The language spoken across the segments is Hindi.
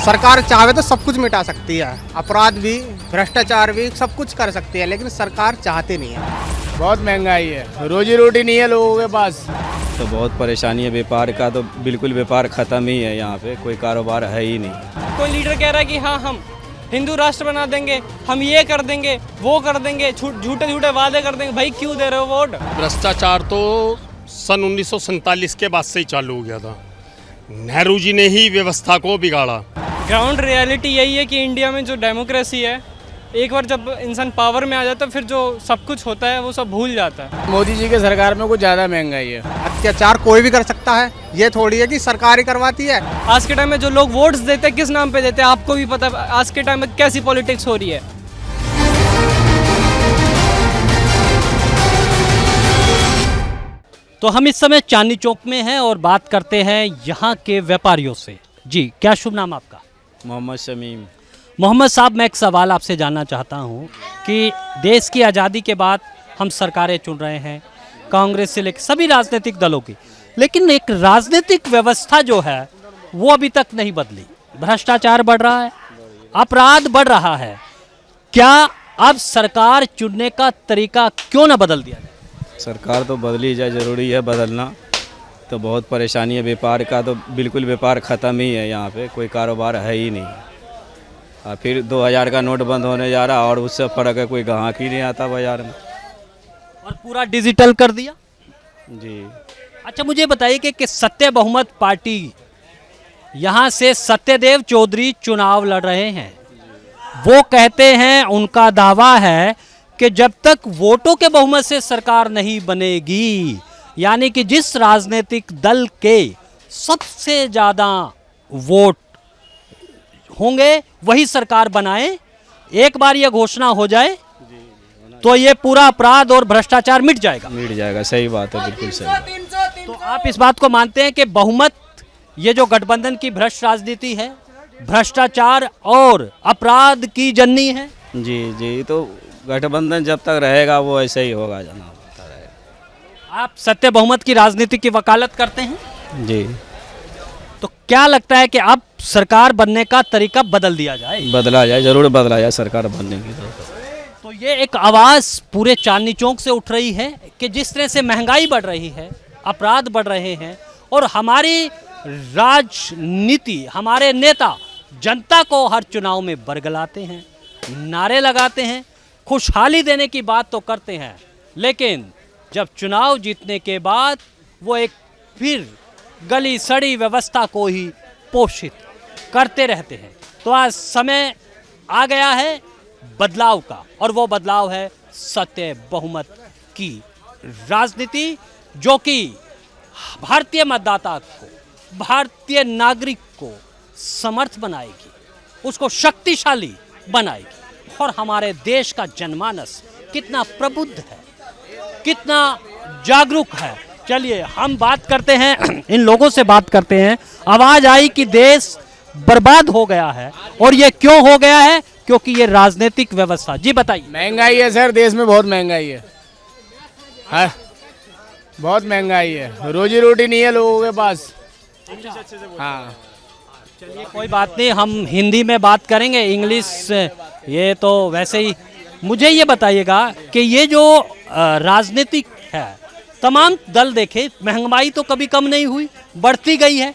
सरकार चाहे तो सब कुछ मिटा सकती है, अपराध भी, भ्रष्टाचार भी, सब कुछ कर सकती है, लेकिन सरकार चाहती नहीं है। बहुत महंगाई है, रोजी रोटी नहीं है लोगों के पास। तो बहुत परेशानी है व्यापार का, तो बिल्कुल व्यापार ख़त्म ही है, यहाँ पे कोई कारोबार है ही नहीं। कोई लीडर कह रहा है कि हाँ हम हिंदू राष्ट्र बना देंगे, हम ये कर देंगे, वो कर देंगे, झूठे झूठे वादे कर देंगे। भाई क्यों दे रहे हो वोट? भ्रष्टाचार तो सन 1947 के बाद से ही चालू हो गया था। नेहरू जी ने ही व्यवस्था को बिगाड़ा। ग्राउंड रियलिटी यही है कि इंडिया में जो डेमोक्रेसी है, एक बार जब इंसान पावर में आ जाता है फिर जो सब कुछ होता है वो सब भूल जाता है। मोदी जी के सरकार में कुछ ज़्यादा महंगाई है। अत्याचार कोई भी कर सकता है, ये थोड़ी है कि सरकार ही करवाती है। आज के टाइम में जो लोग वोट्स देते हैं किस नाम पे देते हैं आपको भी पता है। आज के टाइम में कैसी पॉलिटिक्स हो रही है। तो हम इस समय चांदनी चौक में हैं और बात करते हैं यहाँ के व्यापारियों से। जी, क्या शुभ नाम आपका? मोहम्मद शमीम। मोहम्मद साहब, मैं एक सवाल आपसे जानना चाहता हूँ कि देश की आज़ादी के बाद हम सरकारें चुन रहे हैं, कांग्रेस से लेकर सभी राजनीतिक दलों की, लेकिन एक राजनीतिक व्यवस्था जो है वो अभी तक नहीं बदली। भ्रष्टाचार बढ़ रहा है, अपराध बढ़ रहा है। क्या अब सरकार चुनने का तरीका क्यों ना बदल दिया जाए? सरकार तो बदली जाए, ज़रूरी है बदलना। तो बहुत परेशानी है व्यापार का, तो बिल्कुल व्यापार ख़त्म ही है, यहाँ पे कोई कारोबार है ही नहीं। और फिर 2000 का नोट बंद होने जा रहा, और उससे फ़र्क है कोई ग्राहक ही नहीं आता बाज़ार में। और पूरा डिजिटल कर दिया। जी। अच्छा, मुझे बताइए कि सत्य बहुमत पार्टी यहाँ से सत्यदेव चौधरी चुनाव लड़ रहे हैं। वो कहते हैं, उनका दावा है कि जब तक वोटों के बहुमत से सरकार नहीं बनेगी, यानी कि जिस राजनीतिक दल के सबसे ज़्यादा वोट होंगे वही सरकार बनाए, एक बार ये घोषणा हो जाए तो ये पूरा अपराध और भ्रष्टाचार मिट जाएगा। सही बात है, बिल्कुल सही। तो आप इस बात को मानते हैं कि बहुमत, ये जो गठबंधन की भ्रष्ट राजनीति है, भ्रष्टाचार और अपराध की जननी है? जी, तो गठबंधन जब तक रहेगा वो ऐसे ही होगा जनाब। आप सत्य बहुमत की राजनीति की वकालत करते हैं? जी। तो क्या लगता है कि अब सरकार बनने का तरीका बदल दिया जाए? बदला जाए, ज़रूर बदला जाए सरकार बनने की। तो ये एक आवाज़ पूरे चांदनी चौक से उठ रही है कि जिस तरह से महंगाई बढ़ रही है, अपराध बढ़ रहे हैं, और हमारी राजनीति, हमारे नेता जनता को हर चुनाव में बरगलाते हैं, नारे लगाते हैं, खुशहाली देने की बात तो करते हैं, लेकिन जब चुनाव जीतने के बाद वो एक फिर गली सड़ी व्यवस्था को ही पोषित करते रहते हैं। तो आज समय आ गया है बदलाव का, और वो बदलाव है सत्य बहुमत की राजनीति, जो कि भारतीय मतदाता को, भारतीय नागरिक को समर्थ बनाएगी, उसको शक्तिशाली बनाएगी। और हमारे देश का जनमानस कितना प्रबुद्ध है, कितना जागरूक है। चलिए हम बात करते हैं, इन लोगों से बात करते हैं। आवाज आई कि देश बर्बाद हो गया है, और ये क्यों हो गया है? क्योंकि ये राजनीतिक व्यवस्था। जी बताइए। महंगाई है सर, देश में बहुत महंगाई है। हाँ, बहुत महंगाई है, रोजी रोटी नहीं है लोगों के पास। हाँ, चलिए कोई बात नहीं, हम हिंदी में बात करेंगे, इंग्लिश ये तो वैसे ही। मुझे ये बताइएगा कि ये जो राजनीतिक है, तमाम दल देखे, महंगाई तो कभी कम नहीं हुई, बढ़ती गई है।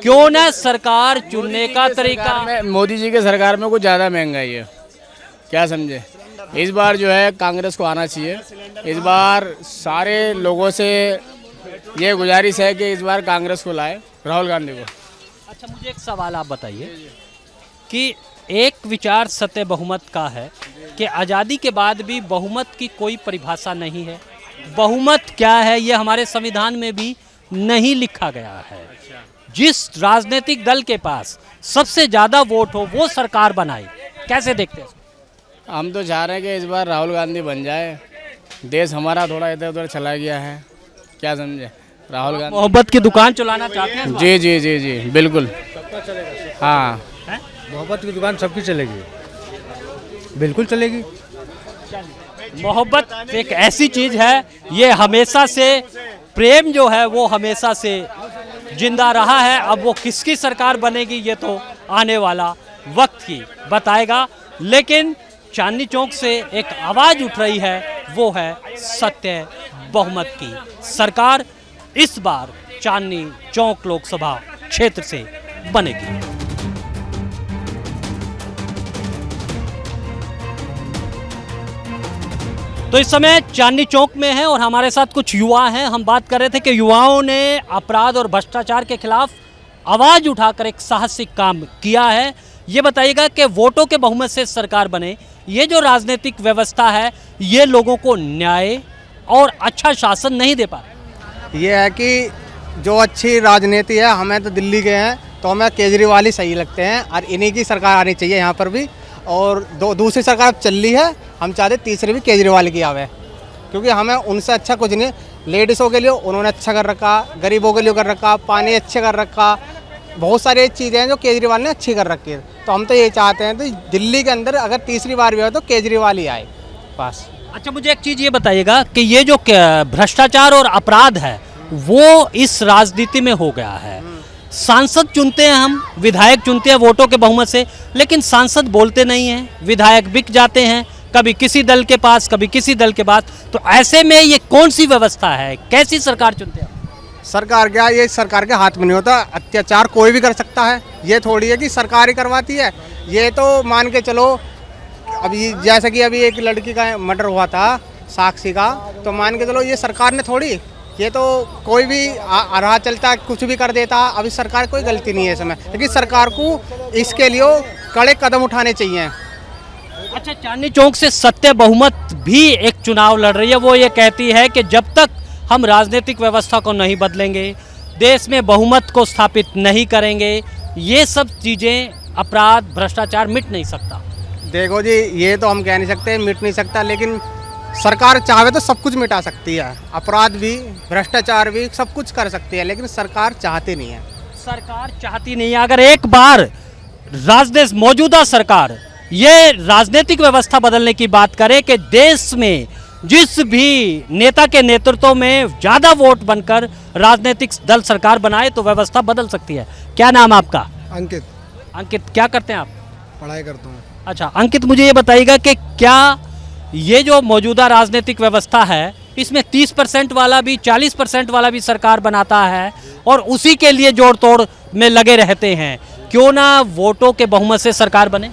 क्यों ना सरकार चुनने का तरीका? मोदी जी के सरकार में कुछ ज़्यादा महंगाई है, क्या समझे। इस बार जो है कांग्रेस को आना चाहिए। इस बार सारे लोगों से ये गुजारिश है कि इस बार कांग्रेस को लाए, राहुल गांधी को। अच्छा, मुझे एक सवाल आप बताइए कि एक विचार सत्य बहुमत का है कि आज़ादी के बाद भी बहुमत की कोई परिभाषा नहीं है। बहुमत क्या है ये हमारे संविधान में भी नहीं लिखा गया है। जिस राजनीतिक दल के पास सबसे ज़्यादा वोट हो वो सरकार बनाए। कैसे देखते हैं? हम तो चाह रहे हैं कि इस बार राहुल गांधी बन जाए। देश हमारा थोड़ा इधर उधर चला गया है, क्या समझे। राहुल गांधी मोहब्बत की दुकान चलाना चाहते हैं? जी जी जी जी बिल्कुल। हाँ, मोहब्बत की दुकान सबकी चलेगी, बिल्कुल चलेगी। मोहब्बत एक ऐसी चीज है, ये हमेशा से, प्रेम जो है वो हमेशा से जिंदा रहा है। अब वो किसकी सरकार बनेगी ये तो आने वाला वक्त ही बताएगा। लेकिन चांदनी चौक से एक आवाज़ उठ रही है, वो है सत्य बहुमत की सरकार इस बार चांदनी चौक लोकसभा क्षेत्र से बनेगी। तो इस समय चांदनी चौक में है और हमारे साथ कुछ युवा हैं। हम बात कर रहे थे कि युवाओं ने अपराध और भ्रष्टाचार के खिलाफ आवाज़ उठाकर एक साहसिक काम किया है। ये बताइएगा कि वोटों के बहुमत से सरकार बने, ये जो राजनीतिक व्यवस्था है ये लोगों को न्याय और अच्छा शासन नहीं दे पा रहा। ये है कि जो अच्छी राजनीति है, हमें तो दिल्ली के हैं तो हमें केजरीवाल ही सही लगते हैं और इन्हीं की सरकार आनी चाहिए यहाँ पर भी। और दूसरी सरकार चल रही है, हम चाहते तीसरी भी केजरीवाल की आवे, क्योंकि हमें उनसे अच्छा कुछ नहीं। लेडीज़ों के लिए उन्होंने अच्छा कर रखा, गरीबों के लिए कर रखा, पानी अच्छे कर रखा, बहुत सारी चीज़ें हैं जो केजरीवाल ने अच्छी कर रखी है। तो हम तो ये चाहते हैं तो दिल्ली के अंदर अगर तीसरी बार भी हो तो केजरीवाल ही आए बस। अच्छा, मुझे एक चीज़ ये बताइएगा कि ये जो भ्रष्टाचार और अपराध है वो इस राजनीति में हो गया है। सांसद चुनते हैं हम, विधायक चुनते हैं वोटों के बहुमत से, लेकिन सांसद बोलते नहीं हैं, विधायक बिक जाते हैं, कभी किसी दल के पास कभी किसी दल के पास। तो ऐसे में ये कौन सी व्यवस्था है, कैसी सरकार चुनते हैं? सरकार क्या, ये सरकार के हाथ में नहीं होता। अत्याचार कोई भी कर सकता है, ये थोड़ी है कि सरकार ही करवाती है। ये तो मान के चलो, अभी जैसे कि अभी एक लड़की का मर्डर हुआ था साक्षी का, तो मान के चलो ये सरकार ने थोड़ी, ये तो कोई भी राह चलता कुछ भी कर देता। अभी सरकार कोई गलती नहीं है इसमें, लेकिन सरकार को इसके लिए कड़े कदम उठाने चाहिए। अच्छा, चांदनी चौक से सत्य बहुमत भी एक चुनाव लड़ रही है। वो ये कहती है कि जब तक हम राजनीतिक व्यवस्था को नहीं बदलेंगे, देश में बहुमत को स्थापित नहीं करेंगे, ये सब चीज़ें, अपराध भ्रष्टाचार मिट नहीं सकता। देखो जी, ये तो हम कह नहीं सकते मिट नहीं सकता, लेकिन सरकार चाहे तो सब कुछ मिटा सकती है। अपराध भी, भ्रष्टाचार भी, सब कुछ कर सकती है, लेकिन सरकार चाहती नहीं है। सरकार चाहती नहीं है। अगर एक बार मौजूदा सरकार ये राजनीतिक व्यवस्था बदलने की बात करे कि देश में जिस भी नेता के नेतृत्व में ज़्यादा वोट बनकर राजनीतिक दल सरकार बनाए तो व्यवस्था बदल सकती है। क्या नाम आपका? अंकित। अंकित, क्या करते हैं आप? पढ़ाई करता हूँ। अच्छा अंकित, मुझे ये बताइएगा कि क्या ये जो मौजूदा राजनीतिक व्यवस्था है इसमें 30% वाला भी 40% वाला भी सरकार बनाता है और उसी के लिए जोड़ तोड़ में लगे रहते हैं, क्यों ना वोटों के बहुमत से सरकार बने?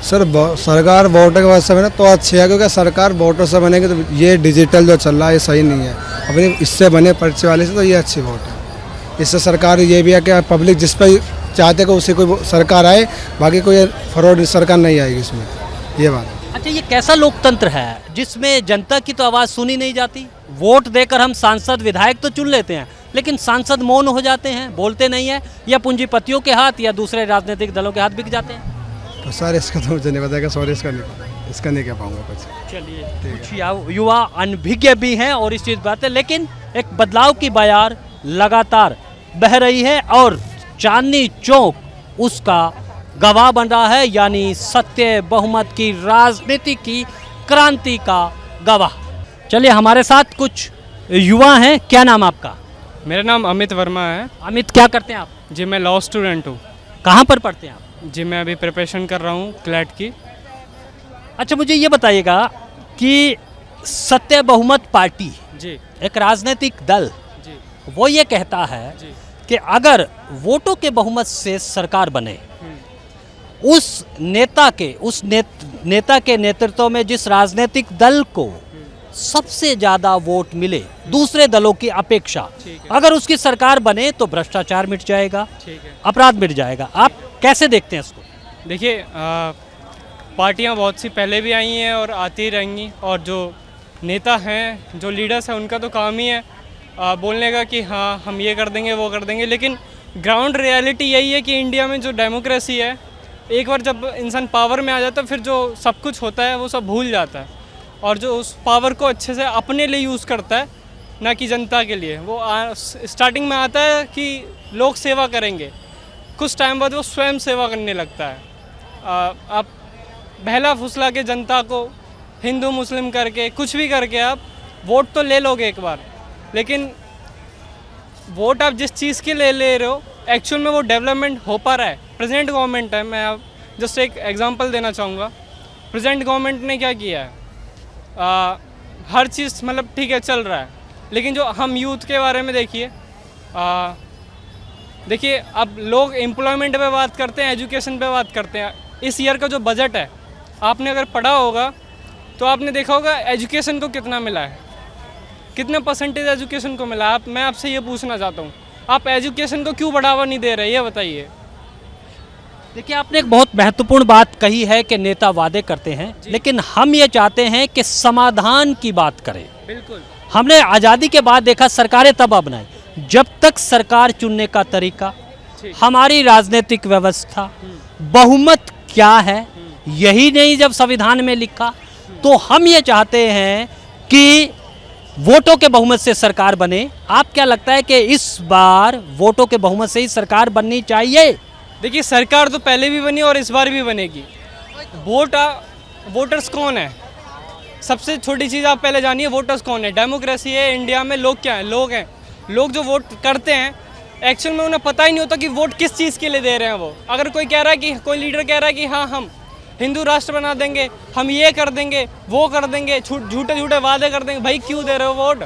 सर सरकार वोटर के वजह से बने तो अच्छी है, क्योंकि सरकार वोटर से बनेगी तो ये डिजिटल जो चल रहा है ये सही नहीं है। अपनी इससे बने पर्चे वाले से तो ये अच्छी वोट है। इससे सरकार ये भी है कि पब्लिक जिस पर चाहते कि उसी को सरकार आए, बाकी कोई फ्रॉड सरकार नहीं आएगी इसमें, ये बात। अच्छा, ये कैसा लोकतंत्र है जिसमें जनता की तो आवाज़ सुनी नहीं जाती? वोट देकर हम सांसद विधायक तो चुन लेते हैं, लेकिन सांसद मौन हो जाते हैं, बोलते नहीं है, या पूंजीपतियों के हाथ या दूसरे राजनीतिक दलों के हाथ बिक जाते हैं। तो सर इसका तो मुझे नहीं बताएगा, सॉरी इसका नहीं कह पाऊँगा कुछ। चलिए, कुछ युवा अनभिज्ञ भी हैं और इस चीज़ बात है, लेकिन एक बदलाव की बयार लगातार बह रही है और चांदनी चौक उसका गवाह बन रहा है, यानी सत्य बहुमत की राजनीति की क्रांति का गवाह। चलिए, हमारे साथ कुछ युवा हैं। क्या नाम आपका? मेरा नाम अमित वर्मा है। अमित, क्या करते हैं आप? जी, मैं लॉ स्टूडेंट हूँ। कहाँ पर पढ़ते हैं आप? जी, मैं अभी प्रिपरेशन कर रहा हूँ क्लैट की। अच्छा, मुझे ये बताइएगा कि सत्य बहुमत पार्टी, जी एक राजनीतिक दल, जी वो ये कहता है जी कि अगर वोटों के बहुमत से सरकार बने, उस नेता के नेतृत्व में जिस राजनीतिक दल को सबसे ज़्यादा वोट मिले दूसरे दलों की अपेक्षा, अगर उसकी सरकार बने तो भ्रष्टाचार मिट जाएगा, ठीक है। अपराध मिट जाएगा। आप कैसे देखते हैं इसको? देखिए, पार्टियां बहुत सी पहले भी आई हैं और आती रहेंगी, और जो नेता हैं, जो लीडर्स हैं, उनका तो काम ही है बोलने का कि हाँ हम ये कर देंगे वो कर देंगे। लेकिन ग्राउंड रियलिटी यही है कि इंडिया में जो डेमोक्रेसी है, एक बार जब इंसान पावर में आ जाता है फिर जो सब कुछ होता है वो सब भूल जाता है, और जो उस पावर को अच्छे से अपने लिए यूज़ करता है, ना कि जनता के लिए। वो स्टार्टिंग में आता है कि लोग सेवा करेंगे, कुछ टाइम बाद वो स्वयं सेवा करने लगता है। आप बहला फुसला के जनता को हिंदू मुस्लिम करके कुछ भी करके आप वोट तो ले लोगे एक बार, लेकिन वोट आप जिस चीज़ के लिए ले रहे हो एक्चुअल में वो डेवलपमेंट हो पा रहा है, प्रेजेंट गवर्नमेंट है, मैं जस्ट एक एग्जांपल देना चाहूँगा। प्रेजेंट गवर्नमेंट ने क्या किया है, हर चीज़ मतलब ठीक है चल रहा है, लेकिन जो हम यूथ के बारे में देखिए, देखिए अब लोग एम्प्लॉयमेंट पे बात करते हैं, एजुकेशन पे बात करते हैं। इस ईयर का जो बजट है, आपने अगर पढ़ा होगा तो आपने देखा होगा एजुकेशन को कितना मिला है, कितने परसेंटेज एजुकेशन को मिला है। मैं आपसे ये पूछना चाहता हूँ, आप एजुकेशन को क्यों बढ़ावा नहीं दे रहे, ये बताइए। देखिए, आपने एक बहुत महत्वपूर्ण बात कही है कि नेता वादे करते हैं, लेकिन हम ये चाहते हैं कि समाधान की बात करें। बिल्कुल। हमने आज़ादी के बाद देखा सरकारें तब बनाई जब तक सरकार चुनने का तरीका, हमारी राजनीतिक व्यवस्था, बहुमत क्या है, यही नहीं जब संविधान में लिखा, तो हम ये चाहते हैं कि वोटों के बहुमत से सरकार बने। आप क्या लगता है कि इस बार वोटों के बहुमत से ही सरकार बननी चाहिए? देखिए, सरकार तो पहले भी बनी और इस बार भी बनेगी। वोटर्स कौन है, सबसे छोटी चीज़ आप पहले जानिए, वोटर्स कौन है। डेमोक्रेसी है इंडिया में, लोग क्या हैं, लोग हैं। लोग जो वोट करते हैं एक्चुअल में उन्हें पता ही नहीं होता कि वोट किस चीज़ के लिए दे रहे हैं वो। अगर कोई कह रहा है कि कोई लीडर कह रहा है कि हाँ हम हिंदू राष्ट्र बना देंगे, हम ये कर देंगे, वो कर देंगे, झूठे झूठे वादे कर देंगे, भाई क्यों दे रहे हो वोट?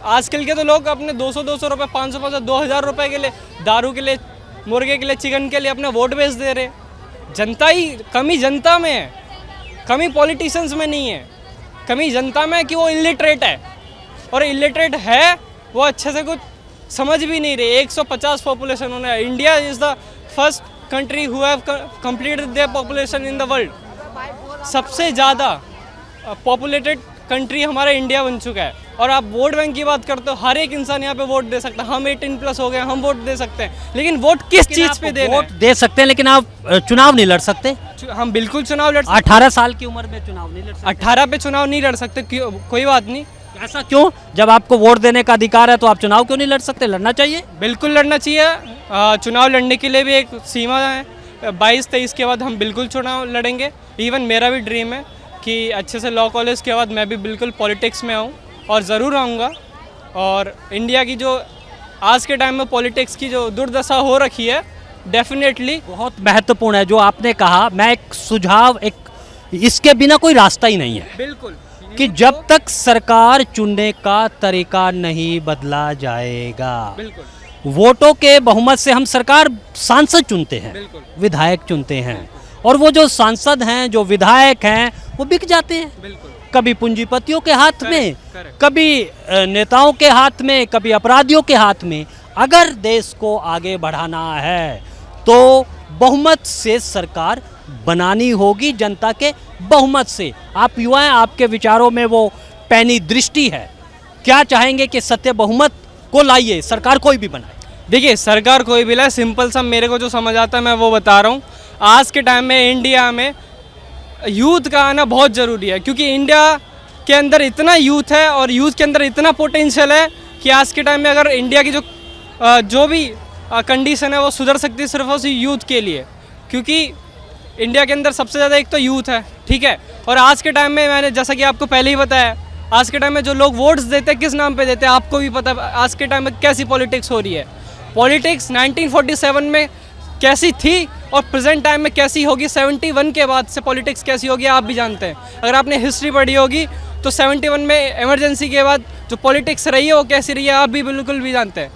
आजकल के तो लोग अपने 200 रुपये, 500 2000 रुपये के लिए, दारू के लिए, मुर्गे के लिए, चिकन के लिए अपने वोट बेच दे रहे। जनता ही, कमी जनता में है, कमी पॉलिटिशियंस में नहीं है, कमी जनता में है कि वो इलिटरेट है, और इलिटरेट है वो अच्छे से कुछ समझ भी नहीं रहे। 150 पॉपुलेशन होना है। India is the first country who have completed their population in the world. सबसे ज़्यादा पॉपुलेटेड कंट्री हमारा इंडिया बन चुका है। और आप वोट बैंक की बात करते हो, हर एक इंसान यहाँ पे वोट दे सकता है। हम 18+ हो गए, हम वोट दे सकते हैं, लेकिन वोट किस चीज़ पे दे रहे वोट दे सकते हैं, लेकिन आप चुनाव नहीं लड़ सकते। हम बिल्कुल चुनाव लड़ सकते। 18 साल की उम्र में चुनाव नहीं लड़ सकते। 18 पे चुनाव नहीं लड़ सकते, कोई बात नहीं। ऐसा क्यों? जब आपको वोट देने का अधिकार है तो आप चुनाव क्यों नहीं लड़ सकते? लड़ना चाहिए। बिल्कुल लड़ना चाहिए। चुनाव लड़ने के लिए भी एक सीमा है। 22-23 के बाद हम बिल्कुल चुनाव लड़ेंगे। इवन मेरा भी ड्रीम है कि अच्छे से लॉ कॉलेज के बाद मैं भी बिल्कुल पॉलिटिक्स में आऊँ, और ज़रूर आऊँगा। और इंडिया की जो आज के टाइम में पॉलिटिक्स की जो दुर्दशा हो रखी है, डेफिनेटली बहुत महत्वपूर्ण है जो आपने कहा। मैं एक सुझाव, एक इसके बिना कोई रास्ता ही नहीं है बिल्कुल कि जब तक सरकार चुनने का तरीका नहीं बदला जाएगा। बिल्कुल वोटों के बहुमत से हम सरकार, सांसद चुनते हैं, बिल्कुल। विधायक चुनते हैं, और वो जो सांसद हैं, जो विधायक हैं, वो बिक जाते हैं। बिल्कुल। कभी पूंजीपतियों के हाथ में, correct. कभी नेताओं के हाथ में, कभी अपराधियों के हाथ में। अगर देश को आगे बढ़ाना है तो बहुमत से सरकार बनानी होगी, जनता के बहुमत से। आप युवा हैं, आपके विचारों में वो पैनी दृष्टि है। क्या चाहेंगे कि सत्य बहुमत को लाइए, सरकार कोई भी बनाए? देखिए, सरकार कोई भी लाए, सिंपल सा मेरे को जो समझ आता है मैं वो बता रहा हूँ। आज के टाइम में इंडिया में यूथ का आना बहुत ज़रूरी है, क्योंकि इंडिया के अंदर इतना यूथ है और यूथ के अंदर इतना पोटेंशियल है कि आज के टाइम में अगर इंडिया की जो भी कंडीशन है वो सुधर सकती है सिर्फ उसी यूथ के लिए, क्योंकि इंडिया के अंदर सबसे ज़्यादा एक तो यूथ है, ठीक है। और आज के टाइम में मैंने जैसा कि आपको पहले ही बताया, आज के टाइम में जो लोग वोट्स देते हैं किस नाम पे देते हैं आपको भी पता है। आज के टाइम में कैसी पॉलिटिक्स हो रही है। पॉलिटिक्स 1947 में कैसी थी और प्रेजेंट टाइम में कैसी होगी, 71 के बाद से पॉलिटिक्स कैसी होगी आप भी जानते हैं। अगर आपने हिस्ट्री पढ़ी होगी तो 71 में इमरजेंसी के बाद जो पॉलिटिक्स रही है वो कैसी रही है आप भी बिल्कुल भी जानते हैं।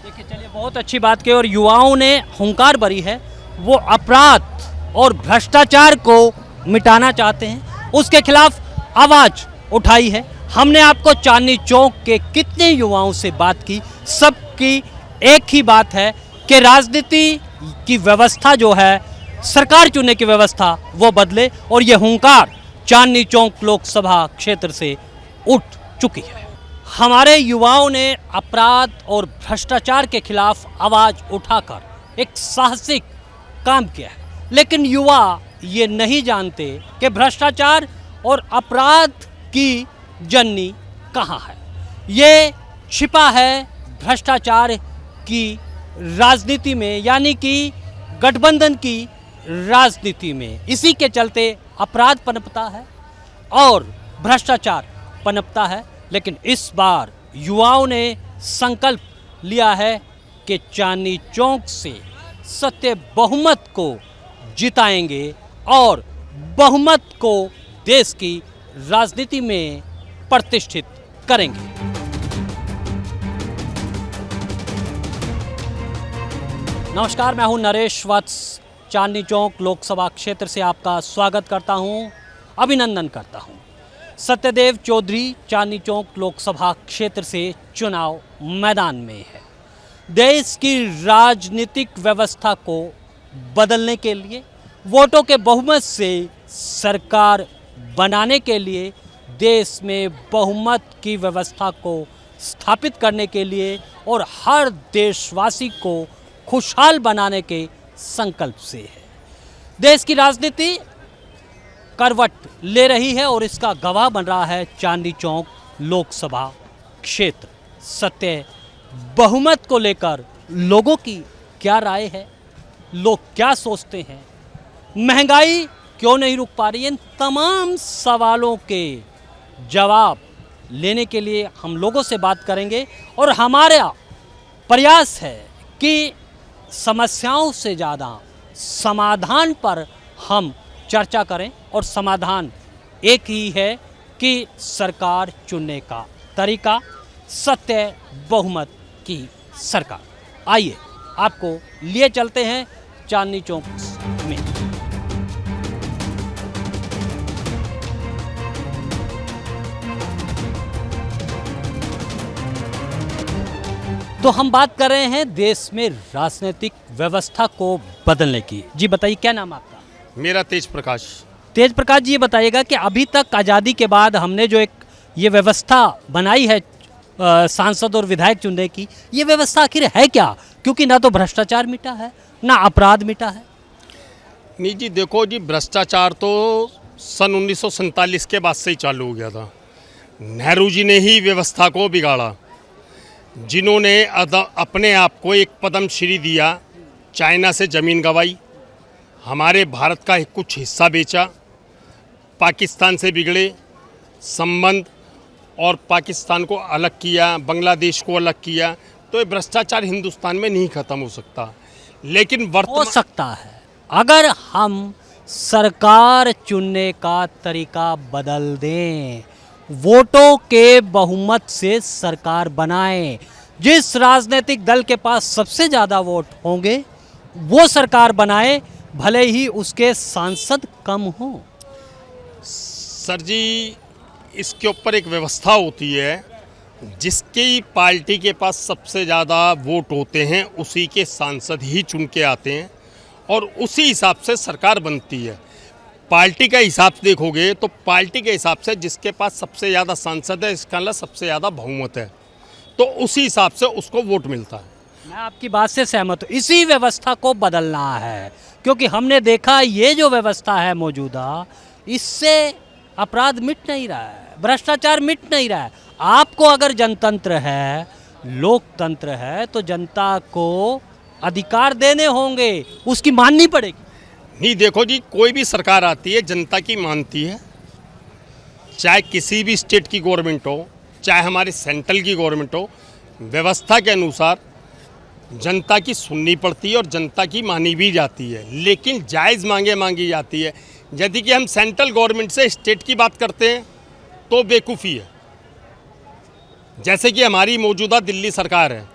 देखिए, चलिए, बहुत अच्छी बात की। और युवाओं ने हुंकार भरी है, वो अपराध और भ्रष्टाचार को मिटाना चाहते हैं, उसके खिलाफ आवाज़ उठाई है। हमने आपको चांदनी चौक के कितने युवाओं से बात की, सबकी एक ही बात है कि राजनीति की व्यवस्था जो है, सरकार चुनने की व्यवस्था, वो बदले। और ये हुंकार चांदनी चौक लोकसभा क्षेत्र से उठ चुकी है। हमारे युवाओं ने अपराध और भ्रष्टाचार के खिलाफ आवाज़ उठाकर एक साहसिक काम किया है, लेकिन युवा ये नहीं जानते कि भ्रष्टाचार और अपराध की जननी कहाँ है। ये छिपा है भ्रष्टाचार की राजनीति में, यानी कि गठबंधन की राजनीति में। इसी के चलते अपराध पनपता है और भ्रष्टाचार पनपता है। लेकिन इस बार युवाओं ने संकल्प लिया है कि चांदनी चौक से सत्य बहुमत को जिताएंगे और बहुमत को देश की राजनीति में प्रतिष्ठित करेंगे। नमस्कार, मैं हूं नरेश वत्स। चांदनी चौक लोकसभा क्षेत्र से आपका स्वागत करता हूं, अभिनंदन करता हूं। सत्यदेव चौधरी चांदनी चौक लोकसभा क्षेत्र से चुनाव मैदान में है। देश की राजनीतिक व्यवस्था को बदलने के लिए, वोटों के बहुमत से सरकार बनाने के लिए, देश में बहुमत की व्यवस्था को स्थापित करने के लिए और हर देशवासी को खुशहाल बनाने के संकल्प से है। देश की राजनीति करवट ले रही है और इसका गवाह बन रहा है चांदनी चौक लोकसभा क्षेत्र। सत्य बहुमत को लेकर लोगों की क्या राय है, लोग क्या सोचते हैं, महंगाई क्यों नहीं रुक पा रही है, इन तमाम सवालों के जवाब लेने के लिए हम लोगों से बात करेंगे। और हमारा प्रयास है कि समस्याओं से ज़्यादा समाधान पर हम चर्चा करें, और समाधान एक ही है कि सरकार चुनने का तरीका, सत्य बहुमत की सरकार। आइए आपको लिए चलते हैं चांदनी चौक में। तो हम बात कर रहे हैं देश में राजनीतिक व्यवस्था को बदलने की। जी बताइए, क्या नाम आपका? मेरा तेज प्रकाश। तेज प्रकाश जी, ये बताइएगा कि अभी तक आज़ादी के बाद हमने जो एक ये व्यवस्था बनाई है सांसद और विधायक चुनने की, ये व्यवस्था आखिर है क्या? क्योंकि ना तो भ्रष्टाचार मिटा है, ना अपराध मिटा है। नहीं जी, देखो जी, भ्रष्टाचार तो सन 1947 के बाद से ही चालू हो गया था। नेहरू जी ने ही व्यवस्था को बिगाड़ा, जिन्होंने अपने आप को एक पद्मश्री दिया, चाइना से ज़मीन गंवाई, हमारे भारत का कुछ हिस्सा बेचा, पाकिस्तान से बिगड़े संबंध और पाकिस्तान को अलग किया, बांग्लादेश को अलग किया। तो ये भ्रष्टाचार हिंदुस्तान में नहीं ख़त्म हो सकता, लेकिन हो सकता है अगर हम सरकार चुनने का तरीका बदल दें, वोटों के बहुमत से सरकार बनाएं। जिस राजनीतिक दल के पास सबसे ज़्यादा वोट होंगे वो सरकार बनाए, भले ही उसके सांसद कम हो। सर जी, इसके ऊपर एक व्यवस्था होती है, जिसकी पार्टी के पास सबसे ज़्यादा वोट होते हैं उसी के सांसद ही चुन के आते हैं और उसी हिसाब से सरकार बनती है। पार्टी का हिसाब देखोगे तो पार्टी के हिसाब से जिसके पास सबसे ज़्यादा सांसद है, इसका मतलब सबसे ज़्यादा बहुमत है, तो उसी हिसाब से उसको वोट मिलता है। मैं आपकी बात से सहमत हूँ। इसी व्यवस्था को बदलना है, क्योंकि हमने देखा ये जो व्यवस्था है मौजूदा, इससे अपराध मिट नहीं रहा है, भ्रष्टाचार मिट नहीं रहा है। आपको अगर जनतंत्र है, लोकतंत्र है, तो जनता को अधिकार देने होंगे, उसकी माननी पड़ेगी। नहीं, देखो जी, कोई भी सरकार आती है जनता की मानती है, चाहे किसी भी स्टेट की गवर्नमेंट हो, चाहे हमारे सेंट्रल की गवर्नमेंट हो, व्यवस्था के अनुसार जनता की सुननी पड़ती है और जनता की मानी भी जाती है, लेकिन जायज़ मांगी जाती है। यदि कि हम सेंट्रल गवर्नमेंट से स्टेट की बात करते हैं तो बेवकूफ़ी है। जैसे कि हमारी मौजूदा दिल्ली सरकार है,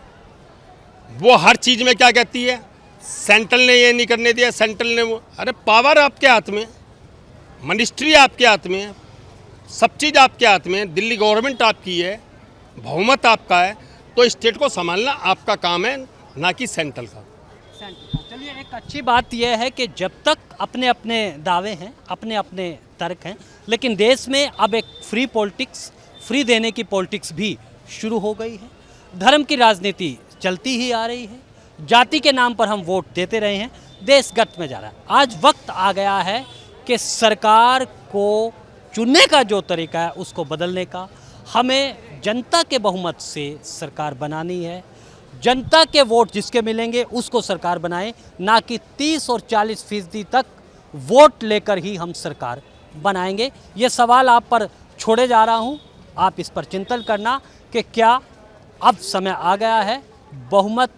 वो हर चीज़ में क्या कहती है, सेंट्रल ने ये नहीं करने दिया, सेंट्रल ने वो। अरे पावर आपके हाथ में, मिनिस्ट्री आपके हाथ में, सब चीज़ आपके हाथ में, दिल्ली गवर्नमेंट आपकी है, बहुमत आपका है, तो स्टेट को संभालना आपका काम है, ना कि सेंट्रल का। चलिए, एक अच्छी बात यह है कि जब तक अपने अपने दावे हैं, अपने अपने तर्क हैं, लेकिन देश में अब एक फ्री पॉलिटिक्स, फ्री देने की पॉलिटिक्स भी शुरू हो गई है। धर्म की राजनीति चलती ही आ रही है, जाति के नाम पर हम वोट देते रहे हैं, देश गत में जा रहा है। आज वक्त आ गया है कि सरकार को चुनने का जो तरीका है उसको बदलने का। हमें जनता के बहुमत से सरकार बनानी है, जनता के वोट जिसके मिलेंगे उसको सरकार बनाएं, ना कि 30 और 40% तक वोट लेकर ही हम सरकार बनाएंगे। ये सवाल आप पर छोड़े जा रहा हूँ, आप इस पर चिंतन करना कि क्या अब समय आ गया है बहुमत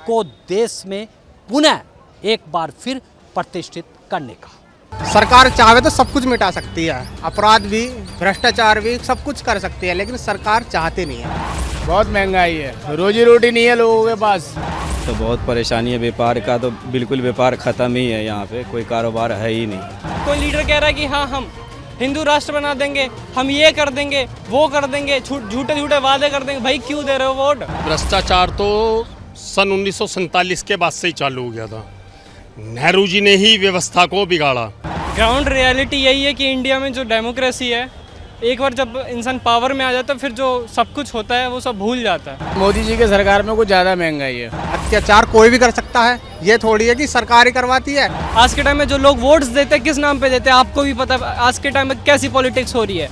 को देश में पुनः एक बार फिर प्रतिष्ठित करने का। सरकार चाहे तो सब कुछ मिटा सकती है, अपराध भी, भ्रष्टाचार भी, सब कुछ कर सकती है, लेकिन सरकार चाहती नहीं है। बहुत महंगाई है, रोजी रोटी नहीं है लोगों के पास। तो बहुत परेशानी है, व्यापार का तो बिल्कुल व्यापार ख़त्म ही है, यहाँ पे कोई कारोबार है ही नहीं। कोई लीडर कह रहा है कि हाँ हम हिंदू राष्ट्र बना देंगे, हम ये कर देंगे, वो कर देंगे, झूठे झूठे वादे कर देंगे। भाई क्यों दे रहे हो वोट? भ्रष्टाचार तो सन 1947 के बाद से ही चालू हो गया था। नेहरू जी ने ही व्यवस्था को बिगाड़ा। ग्राउंड रियलिटी यही है कि इंडिया में जो डेमोक्रेसी है, एक बार जब इंसान पावर में आ जाता है फिर जो सब कुछ होता है वो सब भूल जाता है। मोदी जी के सरकार में कुछ ज़्यादा महंगाई है। अत्याचार कोई भी कर सकता है, ये थोड़ी है कि सरकार ही करवाती है। आज के टाइम में जो लोग वोट्स देते हैं किस नाम पे देते हैं आपको भी पता है। आज के टाइम में कैसी पॉलिटिक्स हो रही है।